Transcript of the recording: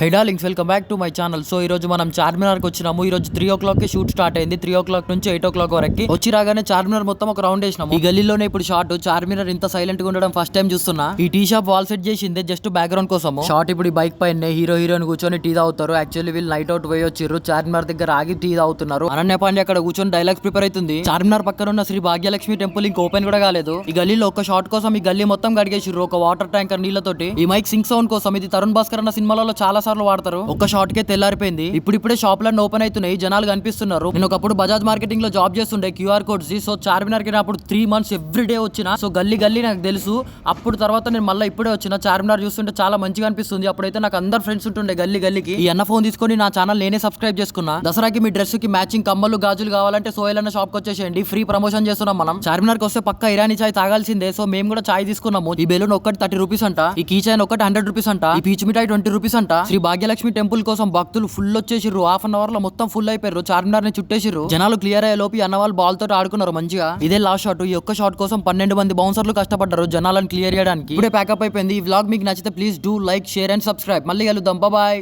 Hey darlings, welcome back to my channel. So ఈ రోజు మనం చార్మినార్ కి వచ్చినాము. ఈ రోజు 3 o'clock కి షూట్ స్టార్ట్ అయింది. 3 o'clock నుంచి 8 o'clock వరకు వచ్చి రాగానే చార్మినార్ మొత్తం ఒక రౌండ్ వేసినాము. ఈ గల్లీలోనే ఇప్పుడు షాట్. చార్మినార్ ఇంత సైలెంట్ గా ఉండడం ఫస్ట్ టైం చూస్తున్నా. ఈ టీ షాప్ వాల్ సెట్ చేసింది జస్ట్ బ్యాక్గ్రౌండ్ కోసం. షాట్ ఇప్పుడు ఈ బైక్ పైన హీరో హీరోయిన్ కూర్చొని టీ తాగుతారు. యాక్చువల్లీ వీళ్ళు నైట్ అవుట్ పోయి వచ్చిర్రు. చార్మినార్ దగ్గర ఆగి టీ తాగుతున్నారు. అనన్య పాండే అక్కడ కూర్చొని డైలాగ్స్ ప్రిపేర్ అవుతుంది. చార్మినార్ పక్కన ఉన్న శ్రీ భాగ్యలక్ష్మి టెంపుల్ ఇంక ఓపెన్ కూడా కాలేదు. ఈ గల్లీలో ఒక షాట్ కోసం ఈ గల్లీ మొత్తం గడిగేసిర్రు ఒక వాటర్ ట్యాంకర్ నీళ్లతోటి. ఈ మైక్ సింగ్ సౌండ్ కోసం. ఇది తరుణ్ భాస్కర్ అన్న సినిమాలలో చాలా సార్లు వాడతారు. ఒక షాట్ కే తెల్లారిపోయింది. ఇప్పుడిప్పుడే షాప్లన్నీ ఓపెన్ అవుతున్నాయి. జనాలు కనిపిస్తున్నారు. నేను ఒకప్పుడు బజాజ్ మార్కెటింగ్ లో జాబ్ చేస్తుండే క్యూఆర్ కోడ్స్. సో చార్మినార్ కి అప్పుడు 3 months ఎవ్రీ డే వచ్చిన. సో గల్లీ గల్లీ నాకు తెలుసు. అప్పుడు తర్వాత నేను మళ్ళీ ఇప్పుడే వచ్చిన. చార్మినార్ చూస్తుంటే చాలా మంచిగా అనిపిస్తుంది. అప్పుడైతే నాకు అందరు ఫ్రెండ్స్ ఉంటుండే గల్లీ గల్లీకి. ఈ అన్న ఫోన్ తీసుకొని నా ఛానల్ నేనే సబ్స్క్రైబ్ చేసుకున్నా. దసరాకి మీ డ్రెస్ కి మ్యాచింగ్ కమ్మలు గాజులు కావాలంటే సోయల్ అన్న షాప్ కి వచ్చేసేయండి. ఫ్రీ ప్రమోషన్ చేస్తున్నాం మనం. చార్మినార్ కి వస్తే పక్క ఇరానీ చాయ్ తాగాల్సిందే. సో మేము కూడా చాయ్ తీసుకున్నాము. ఈ బెలూన్ ఒకటి 30 రూపీస్ అంట. ఈ కీ చైన్ ఒకటి 100 రూపీస్ అంట. ఈ పీచు మిఠాయి 20 రూపీస్ అంట. శ్రీ భాగ్యలక్ష్మి టెంపుల్ కోసం భక్తులు ఫుల్ వచ్చేసిర్రు. హాఫ్ అన్ అవర్ లో మొత్తం ఫుల్ అయిపోయారు. చార్మినార్ ని చుట్టేసిర్రు. జనాలు క్లియర్ అయ్యే లోపు అన్న వాళ్ళు బాల్ తోటి ఆడుకున్నారు మంచిగా. ఇదే లాస్ట్ షాట్. ఈ ఒక్క షాట్ కోసం 12 మంది బౌన్సర్లు కష్టపడ్డారు జనాలను క్లియర్ చేయడానికి. ఇప్పుడే ప్యాకప్ అయిపోయింది. ఈ వ్లాగ్ మీకు నచ్చితే please do like, share and subscribe. మళ్ళీ కలుద్దాం. బాయ్.